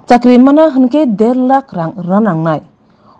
চাকরি মানা হনকে 1.5 লাখ রাং রানাंनाय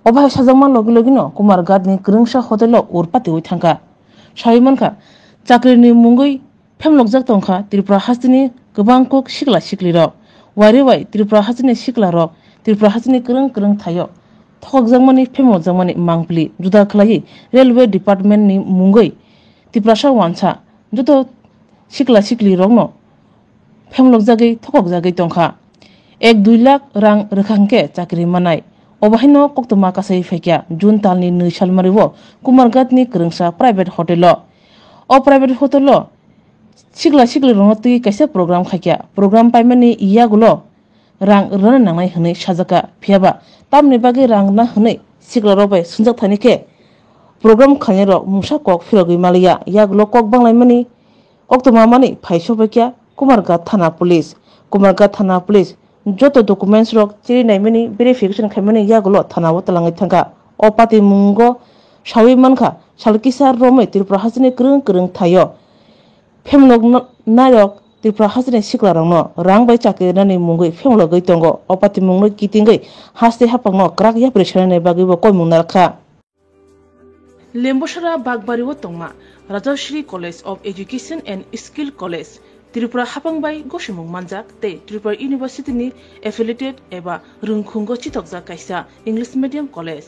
অবাই সাজাংমান লগে লগেनो कुमारघाटनि ग्रोंसा हटेल उरपाति थांखा सायमनखा चाकरिनि मुंगै फेमलकजाक तंखा त्रिपुरा हाजोनि गोबां कुक सिख्ला सिख्लिरक वारि वाइ त्रिपुरा हाजोनि सिख्लारक त्रिपुरा हाजोनि गोरों थायो थकजांमानि फेमलकजांमानि मांपलि जुदा खलायै रेलवे डिपार्टमेन्टनि मुंगै त्रिपुरासा वानसा जत सिख्ला सिख्लिरकनो फेमलकजागै थकजागै तंखा 1-2 लाख रां रोखांके चाकरि मानाय अबाहिनो कक्तमा कासै फैकिया जुन तालनि 2 सालमारिवो कुमारघाटनि गोरोंसा प्राइवेट हटेल अ प्राइवेट हटेल सिख्ला सिख्लि रंगति कैसे प्रोग्राम खाकिया प्रोग्राम पाइमानि इयागुलो रां रन नांनाय हनै साजाका फियाबा तामनि बागै रां ना हनै सिख्ला रबाय सुनजाक थानिके प्रोग्राम खानेर मुसा कक फिरगै मालिया इयागुलो कक बांलायमानि कक्तमा मानि फाइसोबैकिया कुमारघाट थाना पुलिस जत डकुमेंट्स रक चिरिनायमानि वेरिफिकेशन खायमानि इयागुलो थानाव तलाङै थांगा अ पाति मुंगो सावि मानखा सालकिसार रमै त्रिपुरा हाजोनि गोरों थायो फेमलक नायक त्रिपुरा हाजोनि सिख्लारंनो रां बाय चाकरिनानि मुंगै फेमलगै दंगो अ पाति मुंनो कितिंगै हास्ते हापांनो क्राक याप्रे सानाय बागैबो कय मुंनारखा लेम्बोसरा बागबारिवो तंमा Rajshree college of education and skill college Tripura हापांबाय गसिमुं मानजाक ते त्रिपुरा यूनिवर्सिटी एफिलिएटेड एबा रुंखुंगो चितकजा कायसा इंग्लिश मीडियम कॉलेज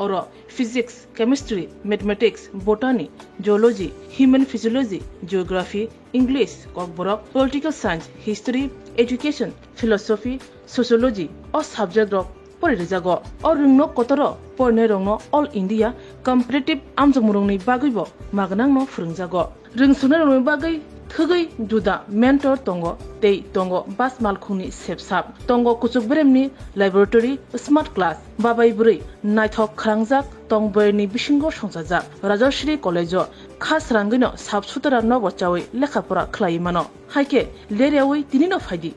और physics chemistry mathematics botany geology human physiology geography English Kokborok political science history education philosophy sociology और सब्जेक्ट रक परिजागो और रुंनो कतर पढ़ने रंगनो ऑल इंडिया कम्पिटिटिव आमजमुरंनि बागैबो मागनांनो फोरोंजागो रोंसुनो रंनि बागै थगै जुदा मेंटर तंगो तै तंगो बास मालखुंनि सेबसाब तंगो कुचुक ब्रेमनि लैबोरेटरी स्मार्ट क्लास बाबाय बुरै नायथक खरांजाक तंबरनि बिसिंगो संजाजाक राजश्री कॉलेजो खास रांगैनो साब सुतरा नबचावै लेखाफोरा खलाय मानो हायके लेरियावै तिनिनो फायदि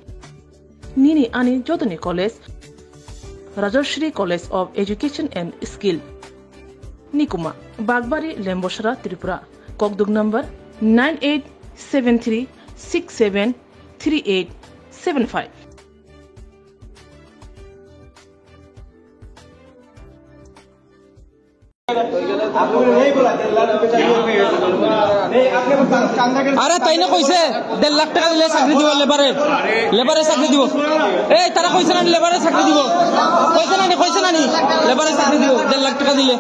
निनि आनि जतनि college Rajshree college of education and skill निकुमा बागबारी लेम्बोसरा त्रिपुरा ककदुक नंबर 9873673875 আরে তাই না কইছে 1.5 লাখ টাকা দিলে চাকরি দিব লেবারে চাকরি দিব এই তারা কইছে না লেবারে চাকরি দিব কইছে না লেবারে চাকরি দিব 1.5 लाख টাকা दिले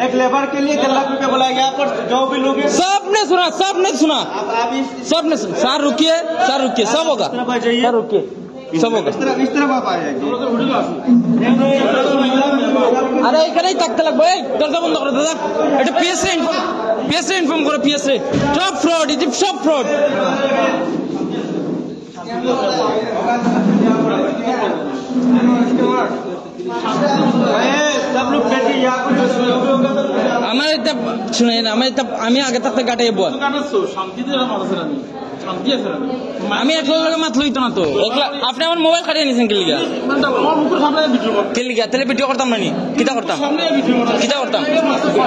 एक लेबर के लिए 1.5 लाख रुपया बोला गया पर जो भी लोग सबने सुना सबने सर रुकिए सब होगा सर रुकिए सब होगा इस तरह आप आ जाएंगे আরে এখানেই থাকতে লাগবে এই দরজা বন্ধ করে দাদা এটা পিএসএ ইনফর্ম করে পিএসএ সব ফ্রড ইট সব ফ্রড सब लोग बैठे यहाँ पर আমার এটা শুনেন আমি আগে থাকতে গাটাই বল আমি একলা লাগে মাত লইতো না তো আপনি আমার মোবাইল কাটিয়ে নিছেন কি লিগা তাহলে ভিডিও করতাম না নি কিটা করতাম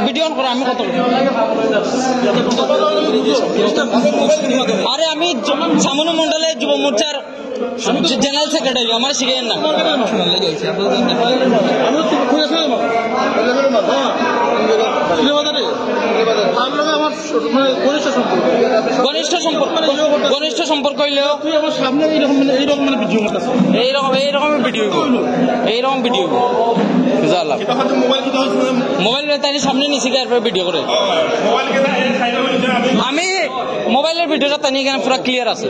ভিডিও অন করো আমি কত আরে আমি সামনে মন্ডলে যুব মোর্চার জেনারেল সেক্রেটারি আমার শিখেন না ঘনিষ্ঠ সম্পর্ক হইলেও তুই আমার সামনে এইরকম ভিডিও করতেছিস এইরকম ভিডিও মোবাইল তাই সামনে নিছি এরপরে ভিডিও করে আমি মোবাইলের ভিডিওটা তাই এখানে পুরো ক্লিয়ার আছে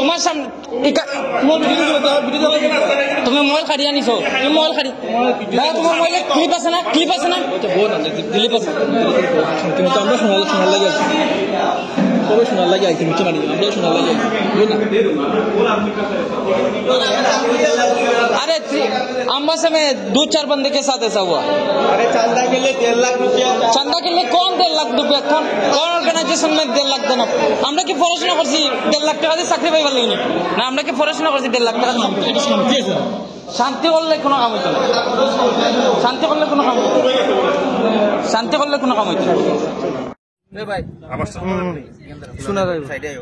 তোমার সামনে তুমি মোবাইল কাটিয়ে আনিছো তোমার মোবাইলে ক্লিপ আছে না ক্লিপ আছে কিন্তু আমরা শোনার লাগে কবে শোনার লাগে আইছি মিছে মানি আমরা শোনার লাগে अरे अम्बा से में 2-4 बंदे के साथ ऐसा हुआ अरे चंदा के लिए 1.5 लाख रुपया चंदा के लिए कौन 1.5 लाख रुपया कौन ऑर्गेनाइजेशन में 1.5 लाख देना আমরা কি পড়াশোনা করছি 1.5 লাখ টাকা দিয়ে চাকরি পাইবার লাগি না আমরা কি পড়াশোনা করছি 1.5 লাখ টাকা এটা শান্তি আছে শান্তি করলে কোনো কাম হইতো না শান্তি করলে কোনো কাম হইতো না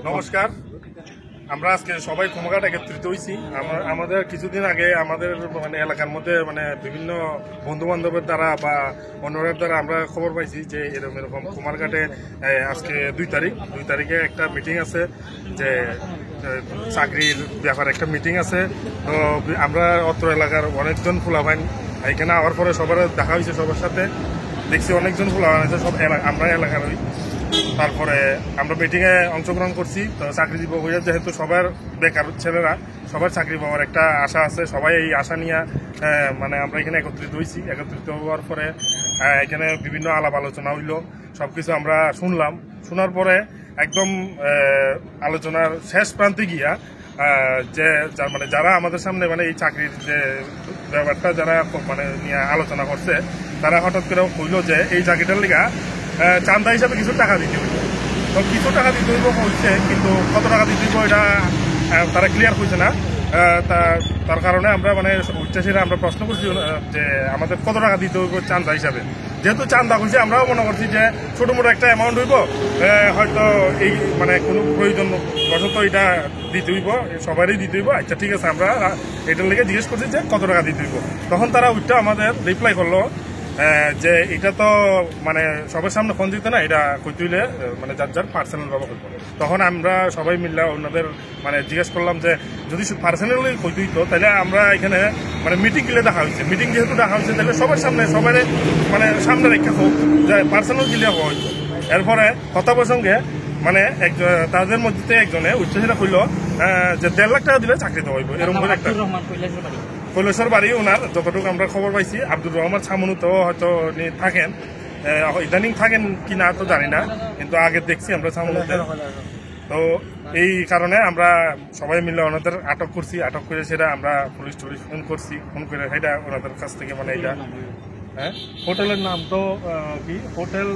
নমস্কার আমরা আজকে সবাই কুমারঘাট একত্রিত হয়েছি। আমাদের কিছুদিন আগে আমাদের মানে এলাকার মধ্যে মানে বিভিন্ন বন্ধু বান্ধবের দ্বারা বা অন্যদের দ্বারা আমরা খবর পাইছি যে এরকম কুমারঘাটে আজকে 2 তারিখে একটা মিটিং আছে, যে চাকরির ব্যাপারে একটা মিটিং আছে। তো আমরা অত্র এলাকার অনেকজন ফুলাভাইন এখানে আওয়ার পরে সবার দেখা হয়েছে, সবার সাথে দেখছি অনেকজন ফুলাভাইন আছে, সব আমরা এলাকার। তারপরে আমরা মিটিংয়ে অংশগ্রহণ করছি। তো চাকরিজীবী হয়ে যেহেতু সবার বেকার ছেলেরা সবার চাকরি পাওয়ার একটা আশা আছে, সবাই এই আশা নিয়ে মানে আমরা এখানে একত্রিত হয়েছি। একত্রিত হওয়ার পরে এখানে বিভিন্ন আলাপ আলোচনা হইল, সবকিছু আমরা শুনলাম। শোনার পরে একদম আলোচনার শেষ প্রান্তে গিয়া যে মানে যারা আমাদের সামনে মানে এই চাকরির যে ব্যাপারটা যারা মানে নিয়ে আলোচনা করছে, তারা হঠাৎ করে কইল যে এই চাকরিটার লিগা চান্দা হিসাবে কিছু টাকা দিতে হইব। তো কিছু টাকা দিতে হইব হচ্ছে, কিন্তু কত টাকা দিতে হইব এটা তারা ক্লিয়ার হয়েছে না। তার কারণে আমরা মানে উচ্চাসীরা আমরা প্রশ্ন করছি যে আমাদের কত টাকা দিতে হইব চান্দা হিসাবে। যেহেতু চান্দা হয়েছে আমরাও মনে করছি যে ছোট মোটো একটা অ্যামাউন্ট হইব, হয়তো এই মানে কোনো প্রয়োজন বশত এটা দিতে হইব, সবারই দিতে হইব। আচ্ছা ঠিক আছে, আমরা এটার লেগে জিজ্ঞেস করছি যে কত টাকা দিতে হইব। তখন তারা ওইটা আমাদের রিপ্লাই করলো যে এটা তো মানে সবার সামনে ফোন দিতে না, এটা কইতে হইলে মানে যার পার্সোনাল ভাবে করবো। তখন আমরা সবাই মিললে অন্যদের মানে জিজ্ঞেস করলাম যে যদি পার্সোনালি কইতে হইতো তাহলে আমরা এখানে মানে মিটিং গিলে দেখা হয়েছে, মিটিং যেহেতু দেখা হয়েছে তাহলে সবার সামনে সবাই মানে সামনে রেখে হোক, যে পার্সোনাল গিলে হওয়া হইতো। এরপরে কথা প্রসঙ্গে মানে তাদের মধ্যে একজনে উচ্চাসীরা কইল যে 1.5 লাখ টাকা দিলে চাকরি দেওয়া হইব, এরকম একটা কৈলাসর বাড়ি। ওনার যতটুকু আমরা খবর পাইছি আব্দুর রহমান ছামনু তো হয়তো থাকেন, ইদানিং থাকেন কি না তো জানি না, কিন্তু আগে দেখছি আমরা ছামনুতে। তো এই কারণে আমরা সবাই মিলে ওনাদের আটক করছি। আটক করে সেটা আমরা পুলিশ ফোন করছি, ফোন করে সেটা ওনাদের কাছ থেকে মানে এটা হোটেলের নাম তো কি হোটেল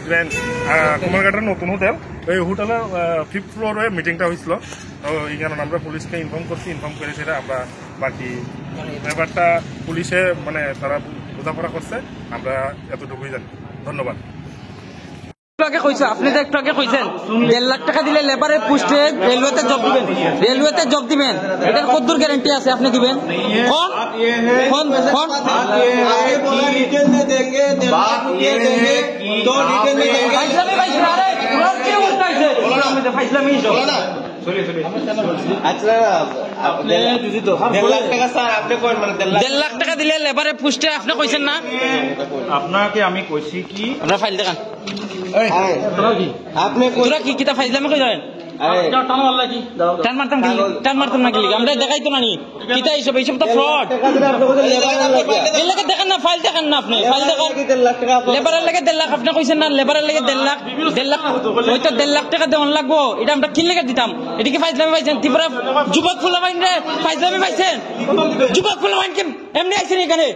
গ্র্যান্ড কুমারঘাটের নতুন হোটেল, ওই হোটেলের 5th ফ্লোরে মিটিংটা হয়েছিল। তো এই কারণে আমরা পুলিশকে ইনফর্ম করছি, ইনফর্ম করে সেটা আমরা বাকি ব্যাপারটা পুলিশে মানে তারা বোঝাপড়া করছে, আমরা এতটুকুই জানি। ধন্যবাদ। আপনি তো একটু আগে কইছেন 1.5 লাখ টাকা দিলে লেবারের পোস্টে রেলওয়েতে জব দিবেন, এটার কতদূর গ্যারান্টি আছে আপনি দিবেন? দেড় লাখ টাকা দিলে লেবারের পোস্টে আপনি কইছেন না? আপনাকে আমি কইছি কি আপনার ফাইল দেখান। আপনি তোরা কি কিতা ফাইজলামি কই যাবেন? টান মারতাম না কি আমরা দেখাই তো না নি কিতা এইসব তো ফ্রড। এর লাগে দেখেন না, ফাইল দেখান না, আপনি ফাইল দেখান। লেবারের লাগে 1.5 লাখ আপনি কইছেন না, লেবারের লাগে 1.5 লাখ হয়তো 1.5 লাখ টাকা দেওয়ান লাগবো, এটা আমরা কি লেগে দিতাম? এটা কি ফাইজলামি পাইছেন? ত্রিপুরা যুবক ফুলাবাইন রে ফাইজলামি পাইছেন? যুবক ফুলাবাইন কি এমনি আইছেন এখানে?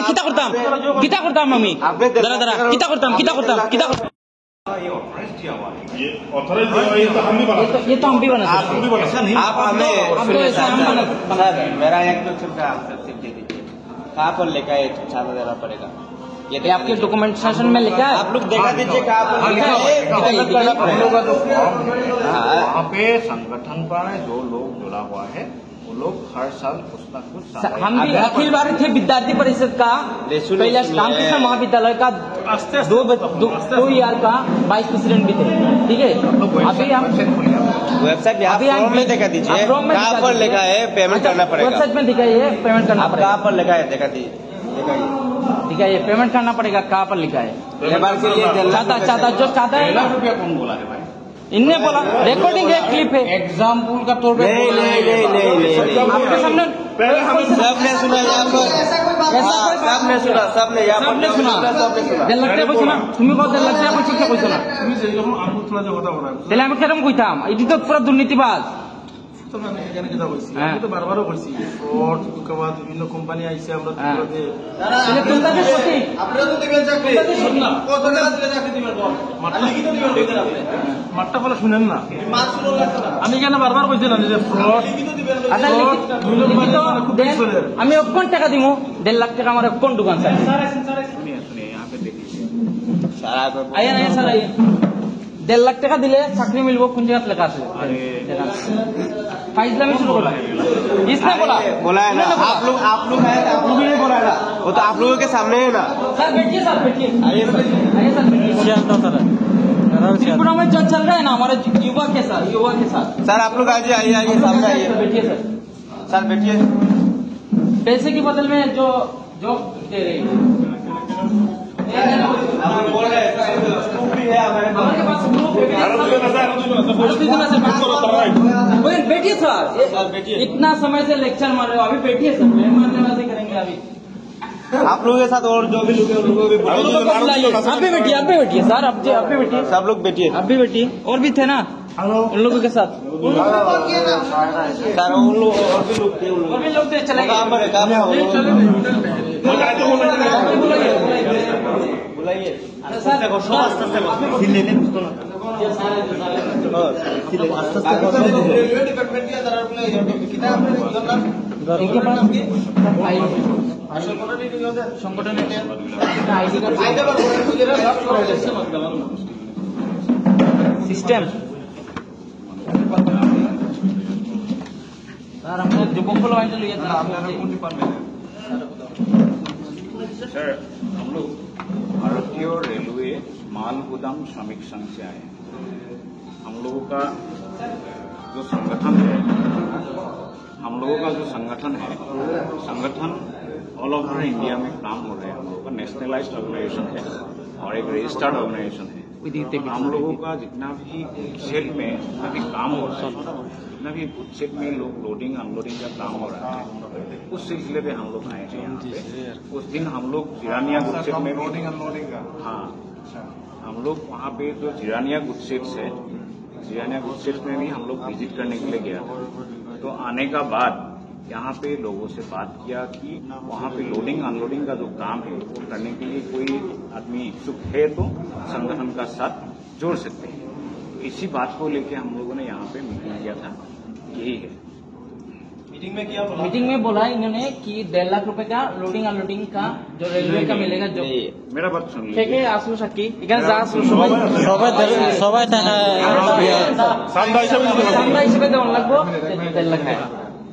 কিতা করতাম আমি দাঁড়া কিতা করতাম ये तो हम भी बना आप हमें सर मेरा एक क्वेश्चन का आंसर सिर्फ दे दीजिए, कहाँ पर लिखा है चांदा देना पड़ेगा? ये आपके डॉक्यूमेंटेशन में लिखा है, आप लोग देखा दीजिए कहाँ पर लिखा है। वहाँ पे संगठन पर जो लोग जुड़ा हुआ है वो लोग हर साल कुछ न कुछ हम भी अखिल भारतीय विद्यार्थी परिषद का कैलाश रामकृष्ण महाविद्यालय का 2 ईयर का वाइस प्रेसिडेंट भी थे, ठीक है। अभी हम वेबसाइट फॉर्म में देखा दीजिए कहाँ पर लिखा है पेमेंट करना पड़ेगा। वेबसाइट में दिखाइए पेमेंट करना पड़ेगा, कहाँ पर लिखा है देखा दीजिए, दिखाइए पेमेंट करना पड़ेगा, कहाँ पर लिखा है? लेबर के लिए चाहता जो चाहता है रुपया कौन बोला है भाई? इनने बोला, रिकॉर्डिंग एक क्लिप है, एग्जाम्पल का तौर पे आपके सामने सबने सुना, यहाँ पर सबने सुना, सबने यहाँ पर सुना। 1.5 লাখ টাকা কইছো না তুমি? 1.5 লাখ টাকা কইছো না? তাহলে আমি কেরম কইতাম? এটি তো পুরো দুর্নীতিবাজ। বারবারও কইছি ফ্রড ধোঁকাবাজ বিভিন্ন কোম্পানি আইছে, আমরা মাঠটা ফলে শুনেন না, আমি কেন বারবার কইছিলাম যে ফ্রড। আমি কোন টাকা দিব? 1.5 লাখ টাকা আমার কোন দোকান স্যার? सुनिए यहाँ पे देखिए आइए ना सर, आइए 1.5 লাখ টাকা দিলে চাকরি মিলবো, কোন জায়গায় লেখা আছে? फाइजला में शुरू बोला है, इसने बोला है ना, आप लोग है, आप लोग ही बोला है ना, वो तो आप लोगों के सामने है ना। सर बैठिए, सर बैठिए, आइए सर त्रिपुरा में जो चल रहा है ना हमारे युवा के साथ सर आप लोग आइए सामने आइए, बैठिए सर बैठिए। पैसे के बदल में जो जॉब दे रहे हैं, बोल रहे हैं प्रूफ भी है हमारे पास, बैठिए सर, इतना समय से लेक्चर मार रहे हो, अभी बैठिए सर, मेहमाननवाजी करेंगे अभी। आप लोगों के साथ और जो भी लोग हैं उन लोगों को भी आप भी बैठिए सर, आप भी बैठिए, सब लोग बैठिए, आप भी बैठिए, और भी थे ना उन लोगों के साथ, सर उन लोग और भी लोग थे, चलेंगे बुलाइए सिस्टम सर, हम लोग युवक को लॉन्च लिया था, सर हम लोग भारतीय रेलवे माल गोदाम श्रमिक संघ से आए हैं। हम लोगों का जो संगठन है, संगठन ऑल ओवर इंडिया में काम हो रहे हैं। हम लोगों का नेशनलाइज्ड ऑर्गेनाइजेशन है और एक रजिस्टर्ड ऑर्गेनाइजेशन है। हम लोगों का जितना भी गुडसेल में जितना भी काम हो रहा है, जितना भी गुडसेल में लोग लोडिंग अनलोडिंग का काम हो रहा है, उस सिलसिले में हम लोग आए थे यहाँ पे। उस दिन हम लोग जिरानिया गुडसेल में लोडिंग अनलोडिंग का, हाँ, हम लोग वहाँ पे जो जिरानिया गुडसेल्स है, जिरानिया गुडसेल्स में भी हम लोग विजिट करने के लिए गया। तो आने का बाद यहाँ पे लोगों से बात किया कि वहाँ पे लोडिंग अनलोडिंग का जो काम है वो करने के लिए कोई आदमी इच्छुक है तो संगठन का साथ जोड़ सकते हैं। इसी बात को लेके हम लोगों ने यहाँ पे मीटिंग किया था, यही है। मीटिंग में बोला इन्होंने कि 1.5 लाख रुपए का लोडिंग अनलोडिंग का जो रेलवे का मिलेगा, जो मेरा बात सुन ठीक है, আসলো সাকি এখানে যা আসলো সবাই সান্দা হিসেবে দেওয়া লাগবে 1.5 লাখ টাকা।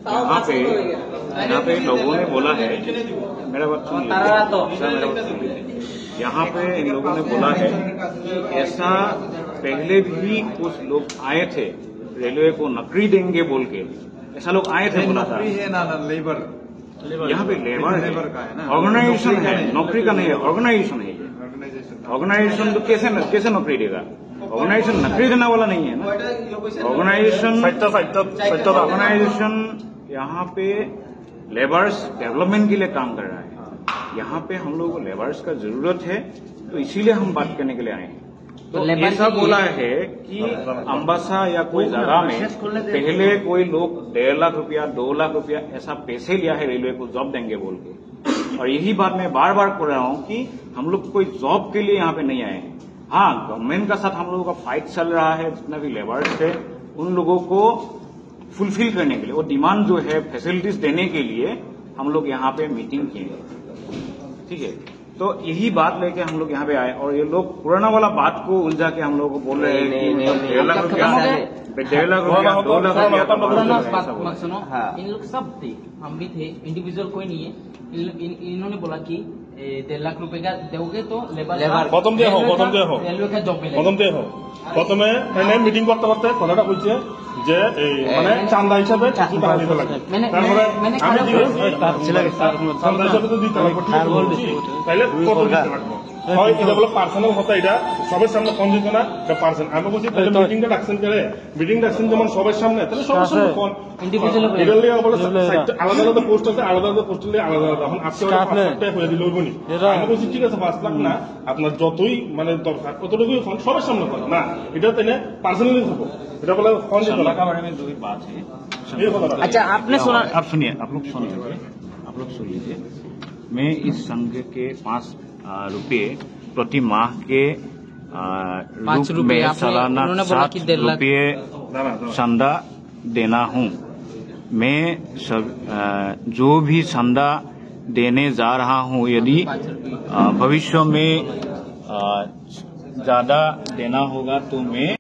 यहाँ पे लोगों ने बोला है, मेरा बात सुन लीजिए, यहाँ पे इन लोगों ने बोला है कि ऐसा पहले भी कुछ लोग आए थे रेलवे को नौकरी देंगे बोल के, ऐसा लोग आए थे, बोला था। लेबर यहाँ पे लेबर का है ना, ऑर्गेनाइजेशन है, नौकरी का नहीं है, ऑर्गेनाइजेशन है ये। ऑर्गेनाइजेशन तो कैसे नौकरी देगा? ऑर्गेनाइजेशन नौकरी देने वाला नहीं है ना। ऑर्गेनाइजेशन यहाँ पे लेबर्स डेवलपमेंट के लिए काम कर रहा है। यहाँ पे हम लोगों को लेबर्स का जरूरत है, तो इसीलिए हम बात करने के लिए आए हैं। तो ऐसा बोला है कि अम्बासा या कोई जगह में पहले कोई लोग 1.5 लाख रुपया 2 लाख रुपया ऐसा पैसे लिया है रेलवे को जॉब देंगे बोल के। और यही बात मैं बार बार कर रहा हूँ कि हम लोग कोई जॉब के लिए यहाँ पे नहीं आए हैं। हाँ, गवर्नमेंट का साथ हम लोगों का फाइट चल रहा है, जितना भी लेबर्स है उन लोगों को फुलफिल करने के लिए, वो डिमांड जो है फैसिलिटीज देने के लिए हम लोग यहाँ पे मीटिंग किए, ठीक है। तो यही बात लेके हम लोग यहाँ पे आए, और ये लोग पुराना वाला बात को उलझा के हम लोग को बोल रहे हैं कि 1.5 लाख रुपया 2 लाख रुपया। सुनो, इन लोग सब थे, हम भी थे, इंडिविजुअल कोई नहीं है। इन्होंने बोला कि 1.5 लाख रुपए का दोगे तो लेबर প্রথম দিয়ে হোক रेलवे का जॉब मिलेगा। প্রথমে এনে মিটিং করতে করতে কথাটা কইছে যে এই মানে চান্দা হিসাবে কিছু টাকা দিতে লাগে, তারপরে আমি চান্দা হিসাবে তো দিতে লাগবে, ঠিক বলছি, তাইলে কত দিতে লাগবে? হয় এটা বলে পার্সোনাল কথা, এটা সবার সামনে ফোন দিত না, এটা পার্সোনাল। আমি বলছি তাহলে মিটিংটা ডাকছেন করে, মিটিং ডাকছেন যেমন সবার সামনে, তাহলে সবার সামনে ফোন ইন্ডিভিজুয়াল বলে আলাদা আলাদা পোস্ট আছে, আলাদা আলাদা পোস্ট হলে আলাদা আলাদা। এখন আপনি 5 লাখ টাকা হয়ে দিল বনি, আমি বলছি ঠিক আছে 5 লাখ না, আপনার যতই মানে দরকার ততটুকুই ফোন সবার সামনে করেন না, এটা তাইলে পার্সোনালি থাকবো, এটা বলে ফোন দিত না। के बारे में जो भी बात है, अच्छा आपने सुना, आप सुनिए, आप लोग सुन लीजिए। मैं इस संघ के 5 रुपये प्रति माह के 5 रुपये सालाना 7 रुपये चंदा देना हूँ। मैं जो भी चंदा देने जा रहा हूँ, यदि भविष्य में ज्यादा देना होगा तो मैं